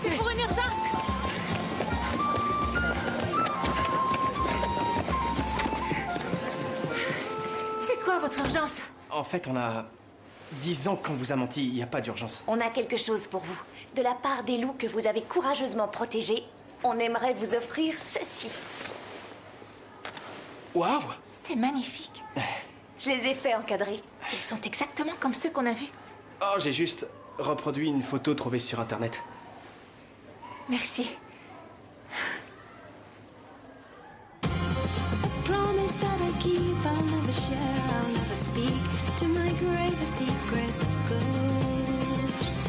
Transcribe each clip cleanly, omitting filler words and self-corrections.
C'est pour une urgence. C'est quoi votre urgence? En fait, on a 10 ans qu'on vous a menti, il n'y a pas d'urgence. On a quelque chose pour vous. De la part des loups que vous avez courageusement protégés, on aimerait vous offrir ceci. Waouh! C'est magnifique. Je les ai fait encadrer. Ils sont exactement comme ceux qu'on a vus. Oh, j'ai juste reproduit une photo trouvée sur Internet. Merci. Promise that I keep, I'll never share, I'll never speak. To my grave a secret goes.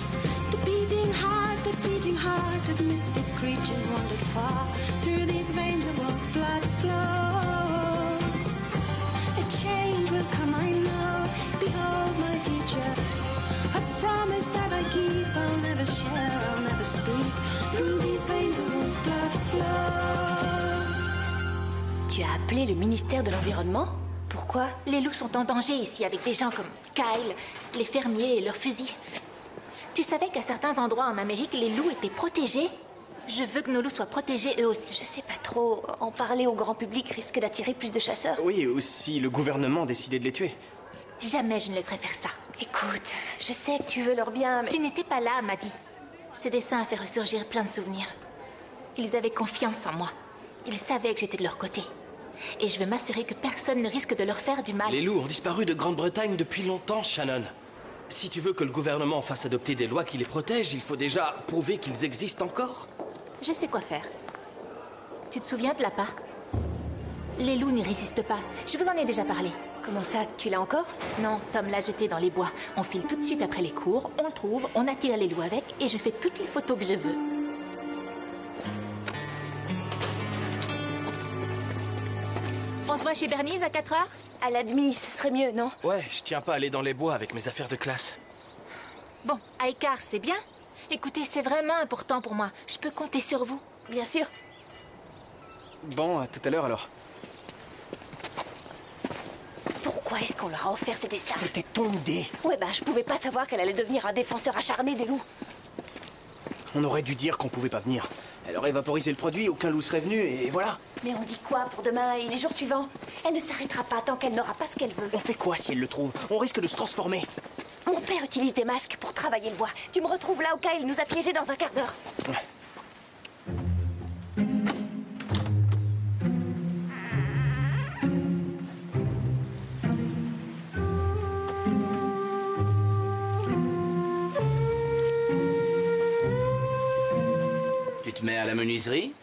The beating heart of mystic creatures wandered far. Through these veins of wolf blood flows. A change will come, I know. Behold my future. A promise that I keep, I'll never share, I'll never speak. Through these veins of wolf blood flows. Tu as appelé le ministère de l'Environnement? Pourquoi? Les loups sont en danger ici avec des gens comme Kyle, les fermiers et leurs fusils. Tu savais qu'à certains endroits en Amérique, les loups étaient protégés? Je veux que nos loups soient protégés eux aussi. Je sais pas trop. En parler au grand public risque d'attirer plus de chasseurs. Oui, ou si le gouvernement décidait de les tuer. Jamais je ne laisserai faire ça. Écoute, je sais que tu veux leur bien, mais... Tu n'étais pas là, Maddie. Ce dessin a fait ressurgir plein de souvenirs. Ils avaient confiance en moi. Ils savaient que j'étais de leur côté. Et je veux m'assurer que personne ne risque de leur faire du mal. Les loups ont disparu de Grande-Bretagne depuis longtemps, Shannon. Si tu veux que le gouvernement fasse adopter des lois qui les protègent, il faut déjà prouver qu'ils existent encore. Je sais quoi faire. Tu te souviens de l'appât? Les loups n'y résistent pas. Je vous en ai déjà parlé. Comment ça, tu l'as encore? Non, Tom l'a jeté dans les bois. On file tout de suite après les cours, on le trouve, on attire les loups avec et je fais toutes les photos que je veux. On se voit chez Bernice à 4 heures? À la demi, ce serait mieux, non? Ouais, je tiens pas à aller dans les bois avec mes affaires de classe. Bon, à écart, c'est bien. Écoutez, c'est vraiment important pour moi. Je peux compter sur vous. Bien sûr. Bon, à tout à l'heure alors. Pourquoi est-ce qu'on leur a offert ces dessins? C'était ton idée. Ouais, bah, je pouvais pas savoir qu'elle allait devenir un défenseur acharné des loups. On aurait dû dire qu'on pouvait pas venir. Elle aurait vaporisé le produit, aucun loup serait venu, et voilà. Mais on dit quoi pour demain et les jours suivants? Elle ne s'arrêtera pas tant qu'elle n'aura pas ce qu'elle veut. On fait quoi si elle le trouve? On risque de se transformer. Mon père utilise des masques pour travailler le bois. Tu me retrouves là au cas où il nous a piégés dans un quart d'heure. Tu te mets à la menuiserie?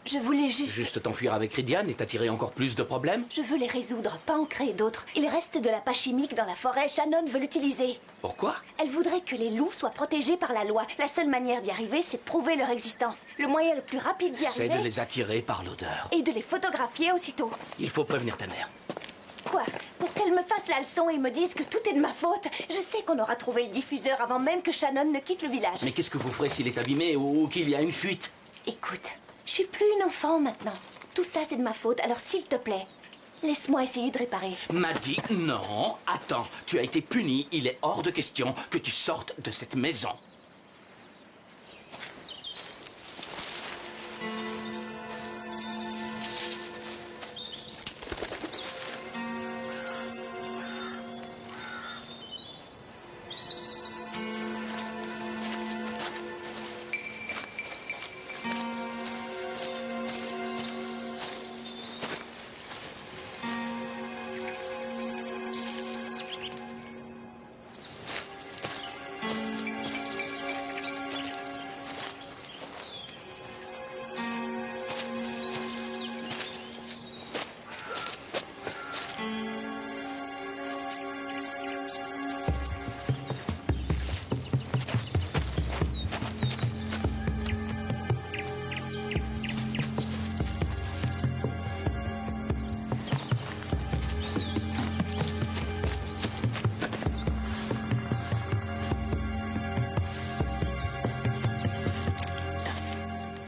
Je voulais juste... Juste t'enfuir avec Rydian et t'attirer encore plus de problèmes? Je veux les résoudre, pas en créer d'autres. Il reste de la pâte chimique dans la forêt. Shannon veut l'utiliser. Pourquoi? Elle voudrait que les loups soient protégés par la loi. La seule manière d'y arriver, c'est de prouver leur existence. Le moyen le plus rapide d'y C'est arriver... de les attirer par l'odeur. Et de les photographier aussitôt. Il faut prévenir ta mère. Quoi? Pour qu'elle me fasse la leçon et me dise que tout est de ma faute? Je sais qu'on aura trouvé le diffuseur avant même que Shannon ne quitte le village. Mais qu'est-ce que vous ferez s'il est abîmé ou qu'il y a une fuite? Écoute, je suis plus une enfant maintenant. Tout ça, c'est de ma faute, alors s'il te plaît, laisse-moi essayer de réparer. Maddie, non, attends, tu as été puni, il est hors de question que tu sortes de cette maison.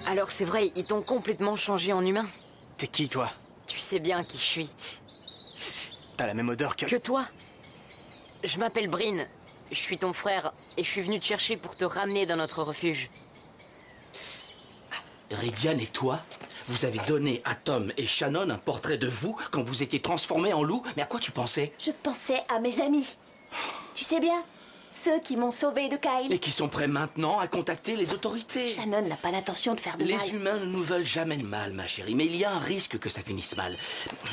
Alors c'est vrai, ils t'ont complètement changé en humain. T'es qui, toi? Tu sais bien qui je suis. T'as la même odeur que... Que toi. Je m'appelle Bryn. Je suis ton frère et je suis venu te chercher pour te ramener dans notre refuge. Rydian et toi, vous avez donné à Tom et Shannon un portrait de vous quand vous étiez transformés en loup. Mais à quoi tu pensais? Je pensais à mes amis. Tu sais bien, ceux qui m'ont sauvé de Kyle. Et qui sont prêts maintenant à contacter les autorités. Shannon n'a pas l'intention de faire de mal. Les humains ne nous veulent jamais de mal, ma chérie, mais il y a un risque que ça finisse mal.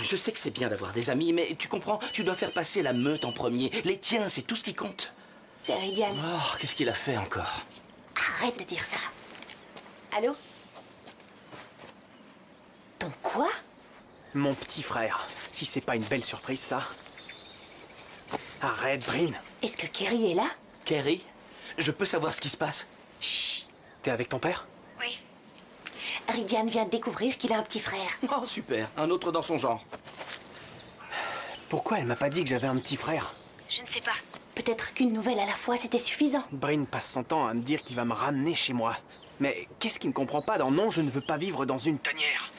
Je sais que c'est bien d'avoir des amis, mais tu comprends, tu dois faire passer la meute en premier. Les tiens, c'est tout ce qui compte. C'est Rydian. Oh, qu'est-ce qu'il a fait encore? Arrête de dire ça. Allô? Ton quoi? Mon petit frère. Si c'est pas une belle surprise, ça. Arrête, Bryn. Est-ce que Kerry est là? Kerry, je peux savoir ce qui se passe? Chut. T'es avec ton père? Rydian vient de découvrir qu'il a un petit frère. Oh, super, un autre dans son genre. Pourquoi elle m'a pas dit que j'avais un petit frère? Je ne sais pas. Peut-être qu'une nouvelle à la fois, c'était suffisant. Bryn passe son temps à me dire qu'il va me ramener chez moi. Mais qu'est-ce qu'il ne comprend pas dans non, je ne veux pas vivre dans une tanière?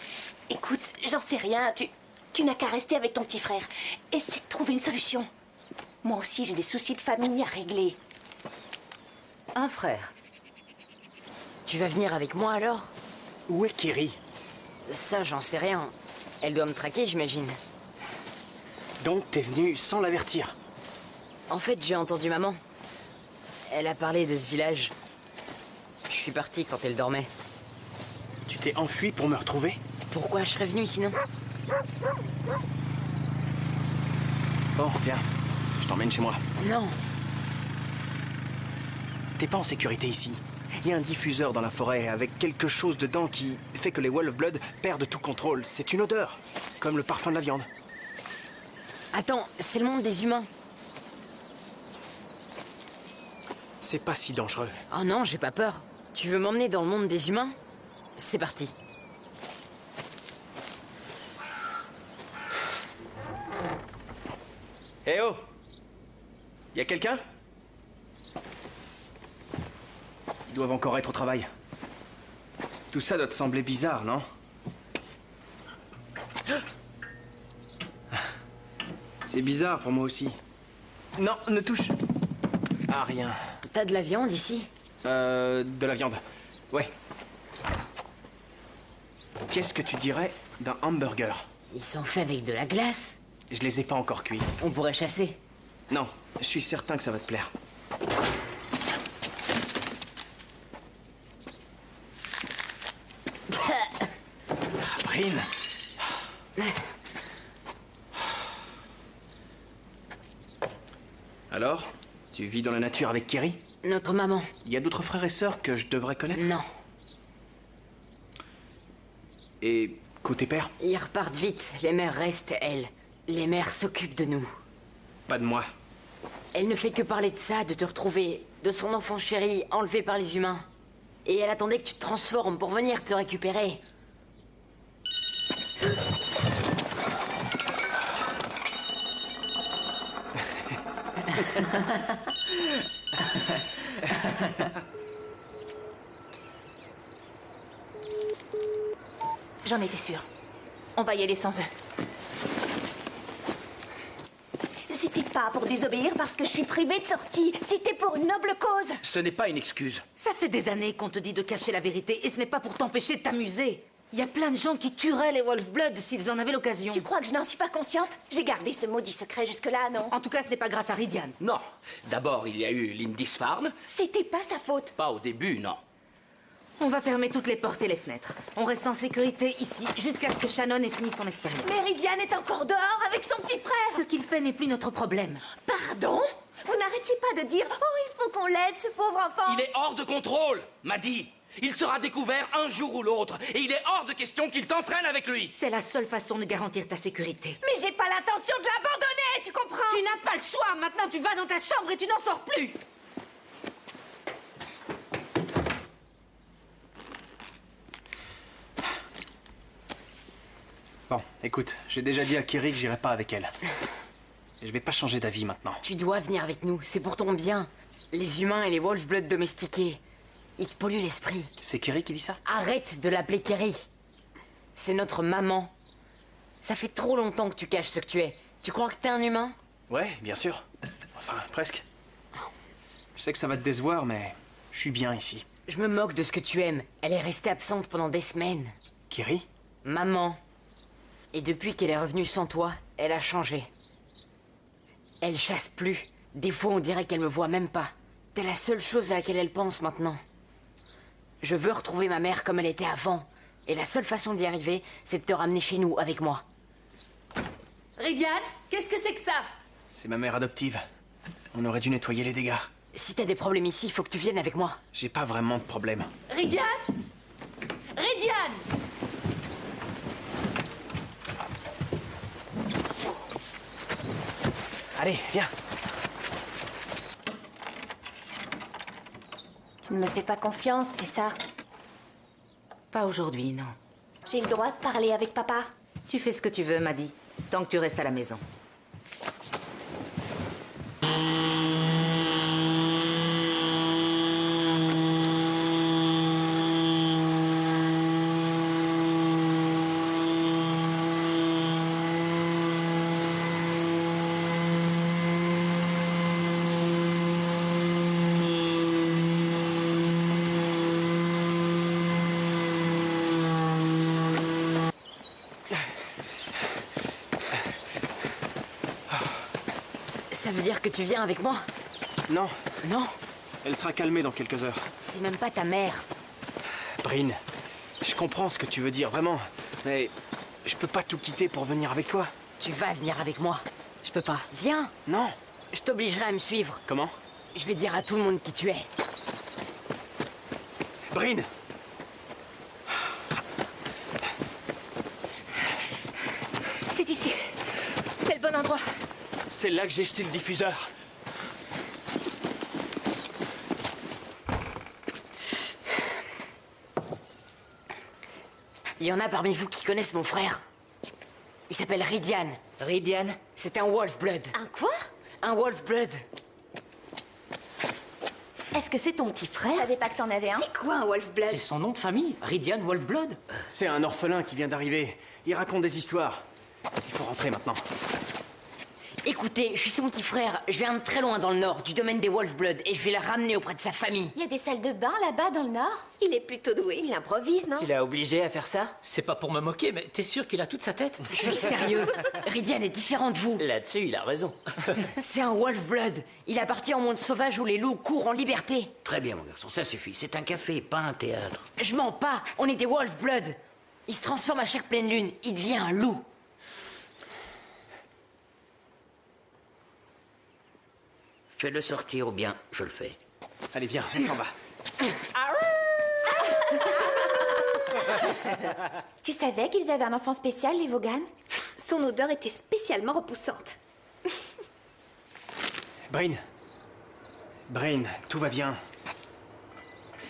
Écoute, j'en sais rien. Tu n'as qu'à rester avec ton petit frère. Essaie de trouver une solution. Moi aussi, j'ai des soucis de famille à régler. Un frère. Tu vas venir avec moi alors? Où est Kerry? Ça, j'en sais rien. Elle doit me traquer, j'imagine. Donc t'es venu sans l'avertir? En fait, j'ai entendu maman. Elle a parlé de ce village. Je suis parti quand elle dormait. Tu t'es enfui pour me retrouver? Pourquoi je serais venu sinon? Bon, viens. Je t'emmène chez moi. Non. T'es pas en sécurité ici. Il y a un diffuseur dans la forêt avec quelque chose dedans qui fait que les Wolf-Blood perdent tout contrôle. C'est une odeur, comme le parfum de la viande. Attends, c'est le monde des humains. C'est pas si dangereux. Oh non, j'ai pas peur. Tu veux m'emmener dans le monde des humains? C'est parti. Eh oh! Y a quelqu'un? Ils doivent encore être au travail. Tout ça doit te sembler bizarre, non? C'est bizarre pour moi aussi. Non, ne touche... Ah, rien. T'as de la viande ici? De la viande. Ouais. Qu'est-ce que tu dirais d'un hamburger? Ils sont faits avec de la glace. Je les ai pas encore cuits. On pourrait chasser. Non, je suis certain que ça va te plaire. Bryn. Alors, tu vis dans la nature avec Kerry? Notre maman. Il y a d'autres frères et sœurs que je devrais connaître? Non. Et côté père? Ils repartent vite. Les mères restent, elles. Les mères s'occupent de nous. Pas de moi. Elle ne fait que parler de ça, de te retrouver, de son enfant chéri enlevé par les humains. Et elle attendait que tu te transformes pour venir te récupérer. J'en étais sûre. On va y aller sans eux. C'était pas pour désobéir parce que je suis privée de sortie. C'était pour une noble cause. Ce n'est pas une excuse. Ça fait des années qu'on te dit de cacher la vérité et ce n'est pas pour t'empêcher de t'amuser. Il y a plein de gens qui tueraient les Wolf-Blood s'ils en avaient l'occasion. Tu crois que je n'en suis pas consciente? J'ai gardé ce maudit secret jusque-là, non? En tout cas, ce n'est pas grâce à Rydian. Non. D'abord, il y a eu Lindisfarne. C'était pas sa faute. Pas au début, non. On va fermer toutes les portes et les fenêtres. On reste en sécurité ici jusqu'à ce que Shannon ait fini son expérience. Méridian est encore dehors avec son petit frère. Ce qu'il fait n'est plus notre problème. Pardon? Vous n'arrêtiez pas de dire « Oh, il faut qu'on l'aide, ce pauvre enfant !» Il est hors de contrôle, m'a dit. Il sera découvert un jour ou l'autre. Et il est hors de question qu'il t'entraîne avec lui. C'est la seule façon de garantir ta sécurité. Mais j'ai pas l'intention de l'abandonner, tu comprends? Tu n'as pas le choix. Maintenant, tu vas dans ta chambre et tu n'en sors plus. Bon, écoute, j'ai déjà dit à Kerry que j'irai pas avec elle. Et je vais pas changer d'avis maintenant. Tu dois venir avec nous, c'est pour ton bien. Les humains et les Wolf-Blood domestiqués, ils te polluent l'esprit. C'est Kerry qui dit ça? Arrête de l'appeler Kerry. C'est notre maman. Ça fait trop longtemps que tu caches ce que tu es. Tu crois que t'es un humain? Ouais, bien sûr. Enfin, presque. Je sais que ça va te décevoir, mais je suis bien ici. Je me moque de ce que tu aimes. Elle est restée absente pendant des semaines. Kiri? Maman. Et depuis qu'elle est revenue sans toi, elle a changé. Elle chasse plus. Des fois, on dirait qu'elle me voit même pas. T'es la seule chose à laquelle elle pense maintenant. Je veux retrouver ma mère comme elle était avant. Et la seule façon d'y arriver, c'est de te ramener chez nous avec moi. Ridiane, qu'est-ce que c'est que ça? C'est ma mère adoptive. On aurait dû nettoyer les dégâts. Si t'as des problèmes ici, il faut que tu viennes avec moi. J'ai pas vraiment de problème. Ridiane! Ridiane! Allez, viens. Tu ne me fais pas confiance, c'est ça? Pas aujourd'hui, non. J'ai le droit de parler avec papa? Tu fais ce que tu veux, Maddy, tant que tu restes à la maison. Ça veut dire que tu viens avec moi? Non, Non, elle sera calmée dans quelques heures. c'est même pas ta mère. Bryn, je comprends ce que tu veux dire, vraiment. Mais je peux pas tout quitter pour venir avec toi. Tu vas venir avec moi. Je peux pas. Viens, Non. je t'obligerai à me suivre. Comment? Je vais dire à tout le monde qui tu es. Bryn! C'est ici. C'est le bon endroit. C'est là que j'ai jeté le diffuseur. Il y en a parmi vous qui connaissent mon frère. Il s'appelle Ridiane. Ridiane? C'est un Wolf-Blood. Un quoi? Un Wolf-Blood. Est-ce que c'est ton petit frère? Je savais pas que t'en avais un. C'est quoi un Wolf-Blood? C'est son nom de famille, Ridiane Wolfblood. C'est un orphelin qui vient d'arriver. Il raconte des histoires. Il faut rentrer maintenant. Écoutez, je suis son petit frère. Je viens de très loin dans le nord, du domaine des Wolf-Blood, et je vais le ramener auprès de sa famille. Il y a des salles de bain là-bas dans le nord? Il est plutôt doué. Il improvise, non? Tu l'as obligé à faire ça? C'est pas pour me moquer, mais t'es sûr qu'il a toute sa tête? Je suis sérieux. Ridiane est différent de vous. Là-dessus, il a raison. C'est un Wolf-Blood. Il appartient au monde sauvage où les loups courent en liberté. Très bien, mon garçon, ça suffit. C'est un café, pas un théâtre. Je mens pas, on est des Wolf-Blood. Il se transforme à chaque pleine lune, il devient un loup. Fais-le sortir ou bien je le fais. Allez, viens, on s'en va. Tu savais qu'ils avaient un enfant spécial, les Vaughan? Son odeur était spécialement repoussante. Bryn. Bryn, tout va bien.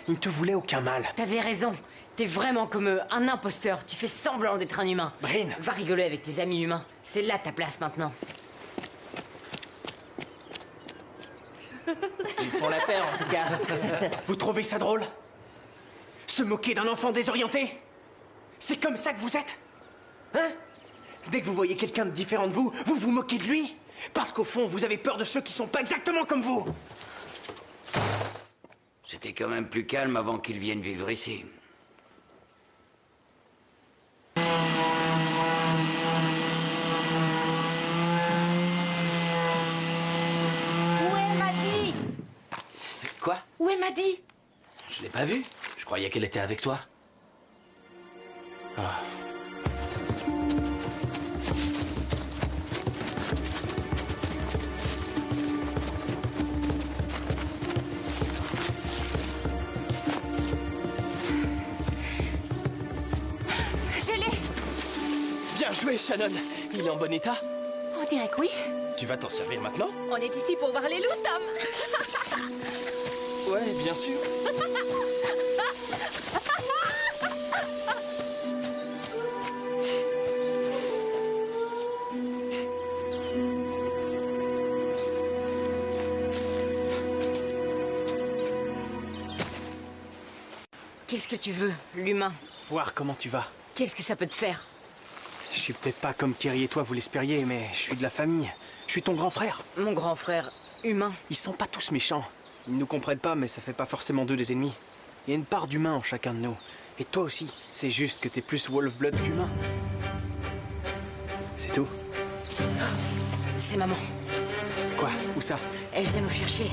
Il ne te voulait aucun mal. T'avais raison. T'es vraiment comme eux, un imposteur. Tu fais semblant d'être un humain. Bryn. Va rigoler avec tes amis humains. C'est là ta place maintenant. Ils font la paire, en tout cas. Vous trouvez ça drôle? Se moquer d'un enfant désorienté? C'est comme ça que vous êtes? Hein? Dès que vous voyez quelqu'un de différent de vous, vous vous moquez de lui? Parce qu'au fond, vous avez peur de ceux qui sont pas exactement comme vous. C'était quand même plus calme avant qu'ils viennent vivre ici. Où est Maddy? Quoi? Où est Maddy? Je l'ai pas vue. Je croyais qu'elle était avec toi. Ah. Je l'ai. Bien joué, Shannon. Il est en bon état? On dirait que oui. Tu vas t'en servir maintenant? On est ici pour voir les loups, Tom. Ouais, bien sûr. Qu'est-ce que tu veux, l'humain? Voir comment tu vas. Qu'est-ce que ça peut te faire? Je suis peut-être pas comme Thierry et toi vous l'espériez, mais je suis de la famille. Je suis ton grand frère. Mon grand frère, humain. Ils sont pas tous méchants. Ils nous comprennent pas, mais ça fait pas forcément d'eux des ennemis. Il y a une part d'humain en chacun de nous. Et toi aussi. C'est juste que t'es plus Wolf-Blood qu'humain. C'est tout. C'est maman. Quoi? Où ça? Elle vient nous chercher.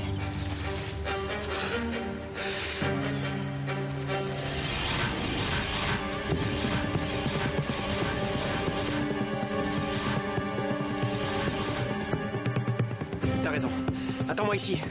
T'as raison. Attends-moi ici.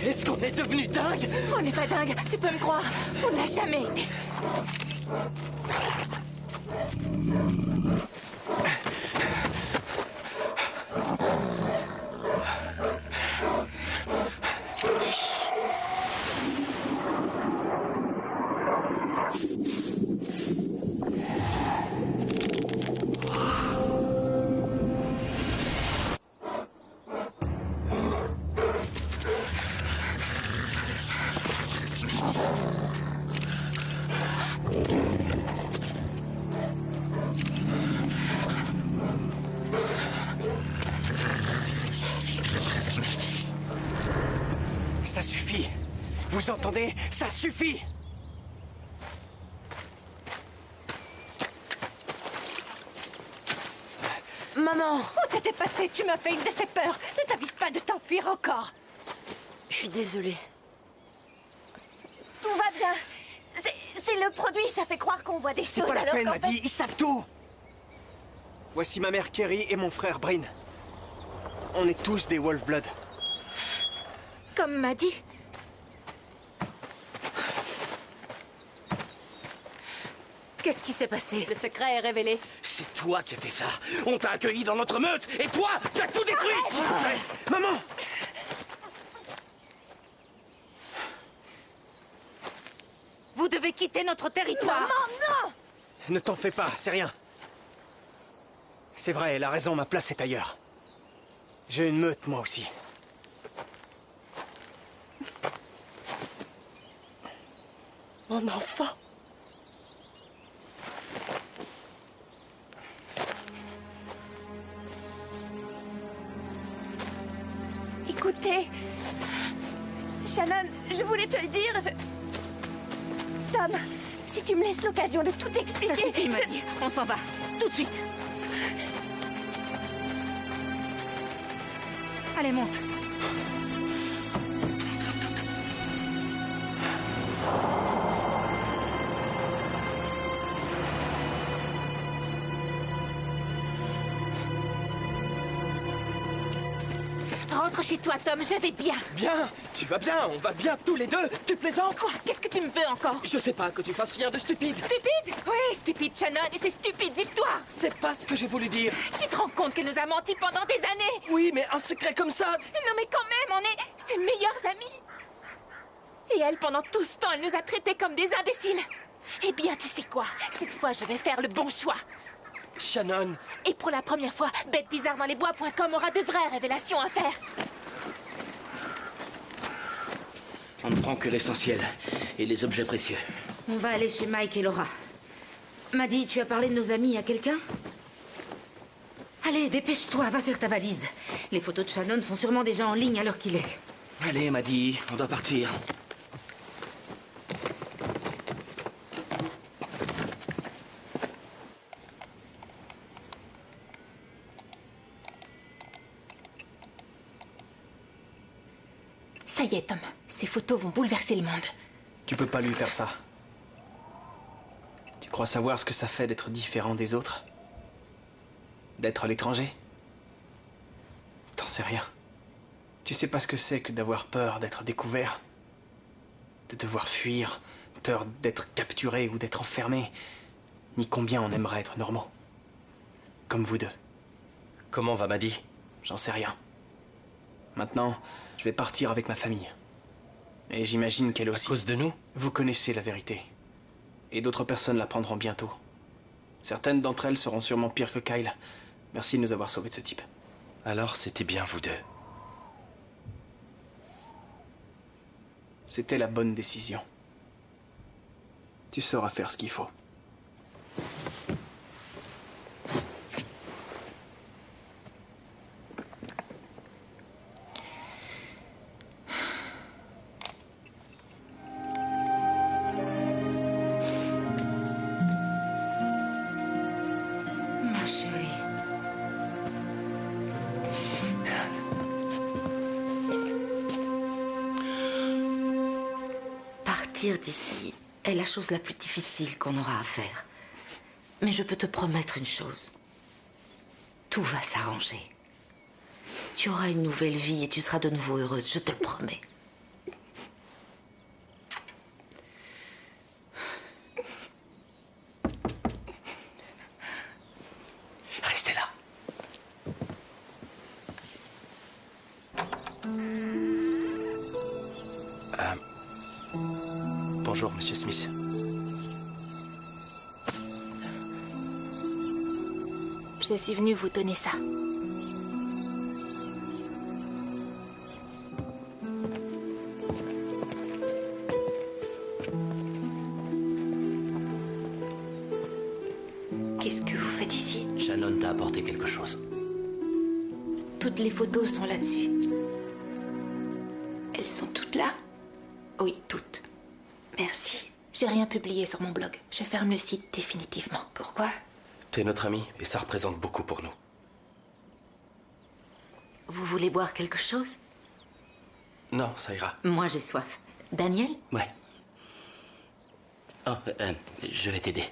Est-ce qu'on est devenu dingue? On n'est pas dingue, tu peux me croire. On n'a jamais été. Ça suffit. Vous entendez? Ça suffit. Maman! Où t'étais passé? Tu m'as fait une de ces peurs. Ne t'avise pas de t'enfuir encore. Je suis désolée. Tout va bien. C'est le produit, ça fait croire qu'on voit des C'est choses pas la alors peine, qu'en Maddie. fait... Ils savent tout. Voici ma mère Kerry et mon frère Bryn. On est tous des Wolf-Blood. Comme m'a dit. Qu'est-ce qui s'est passé? Le secret est révélé. C'est toi qui as fait ça. On t'a accueilli dans notre meute et toi, tu as tout détruit. S'il vous plaît. Maman! Vous devez quitter notre territoire. Non! Ne t'en fais pas, c'est rien. C'est vrai, elle a raison, ma place est ailleurs. J'ai une meute, moi aussi. Mon enfant. Écoutez, Shannon, je voulais te le dire, Tom, si tu me laisses l'occasion de tout expliquer... Ça suffit, Maddie. On s'en va. Tout de suite. Allez, monte. Rentre chez toi, Tom, je vais bien. Bien. Tu vas bien. On va bien tous les deux. Tu plaisantes? Quoi? Qu'est-ce que tu me veux encore? Je sais pas, que tu fasses rien de stupide. Stupide? Oui, stupide, Shannon, et ces stupides histoires. C'est pas ce que j'ai voulu dire. Tu te rends compte qu'elle nous a menti pendant des années? Oui, mais un secret comme ça... Non, mais quand même, on est ses meilleurs amis. Et elle, pendant tout ce temps, elle nous a traités comme des imbéciles. Eh bien, tu sais quoi? Cette fois, je vais faire le bon choix. Shannon... Et pour la première fois, BêteBizarreDansLesBois.com aura de vraies révélations à faire. On ne prend que l'essentiel et les objets précieux. On va aller chez Mike et Laura. Maddie, tu as parlé de nos amis à quelqu'un? Allez, dépêche-toi, va faire ta valise. Les photos de Shannon sont sûrement déjà en ligne à l'heure qu'il est. Allez, Maddie, on doit partir. Ça y est, Tom. Ces photos vont bouleverser le monde. Tu peux pas lui faire ça. Tu crois savoir ce que ça fait d'être différent des autres? D'être l'étranger? T'en sais rien. Tu sais pas ce que c'est que d'avoir peur d'être découvert, de devoir fuir, peur d'être capturé ou d'être enfermé, ni combien on aimerait être normaux. Comme vous deux. Comment va Maddy? J'en sais rien. Maintenant, je vais partir avec ma famille. Et j'imagine qu'elle aussi. À cause de nous? Vous connaissez la vérité. Et d'autres personnes l'apprendront bientôt. Certaines d'entre elles seront sûrement pires que Kyle. Merci de nous avoir sauvés de ce type. Alors c'était bien vous deux. C'était la bonne décision. Tu sauras faire ce qu'il faut. Ma chérie. Partir d'ici est la chose la plus difficile qu'on aura à faire. Mais je peux te promettre une chose. Tout va s'arranger. Tu auras une nouvelle vie et tu seras de nouveau heureuse, je te le promets. Restez là. Bonjour, Monsieur Smith. Je suis venue vous donner ça. Qu'est-ce que vous faites ici? Shannon t'a apporté quelque chose. Toutes les photos sont là-dessus. Elles sont toutes là? Oui, toutes. Merci. J'ai rien publié sur mon blog. Je ferme le site définitivement. Pourquoi? T'es notre ami et ça représente beaucoup pour nous. Vous voulez boire quelque chose? Non, ça ira. Moi, j'ai soif. Daniel? Ouais. Oh, je vais t'aider.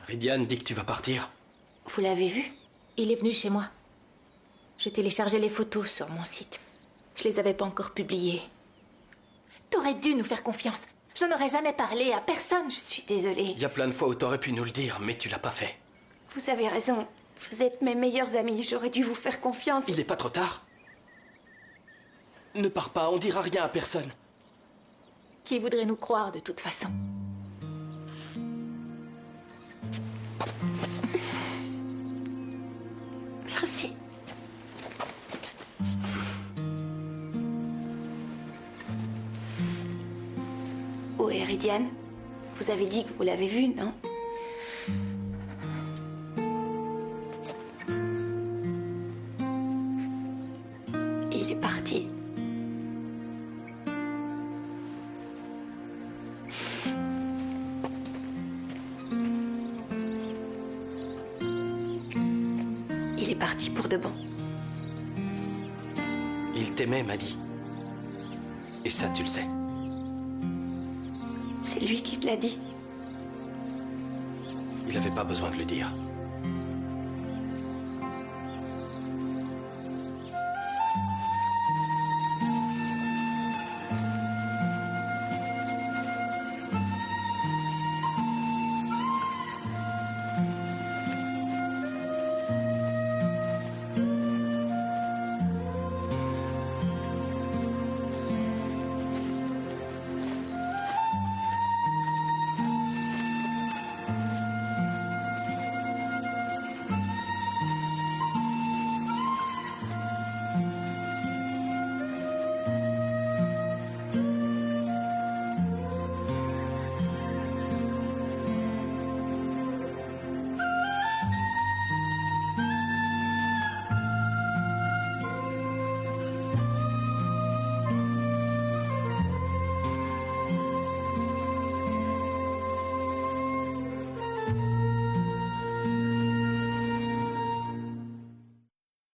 Rydian dit que tu vas partir. Vous l'avez vu? Il est venu chez moi. Je téléchargeais les photos sur mon site. Je les avais pas encore publiées. T'aurais dû nous faire confiance. Je n'aurais jamais parlé à personne. Je suis Désolée. Il y a plein de fois où t'aurais pu nous le dire, mais tu l'as pas fait. Vous avez raison. Vous êtes mes meilleurs amis. J'aurais dû vous faire confiance. Il est pas trop tard? Ne pars pas, on dira rien à personne. Qui voudrait nous croire de toute façon? Merci. Où est Rydian? Vous avez dit que vous l'avez vu, non? Il est parti. Il est parti pour de bon. Il t'aimait, m'a dit. Et ça, tu le sais. C'est lui qui te l'a dit. Il avait pas besoin de le dire.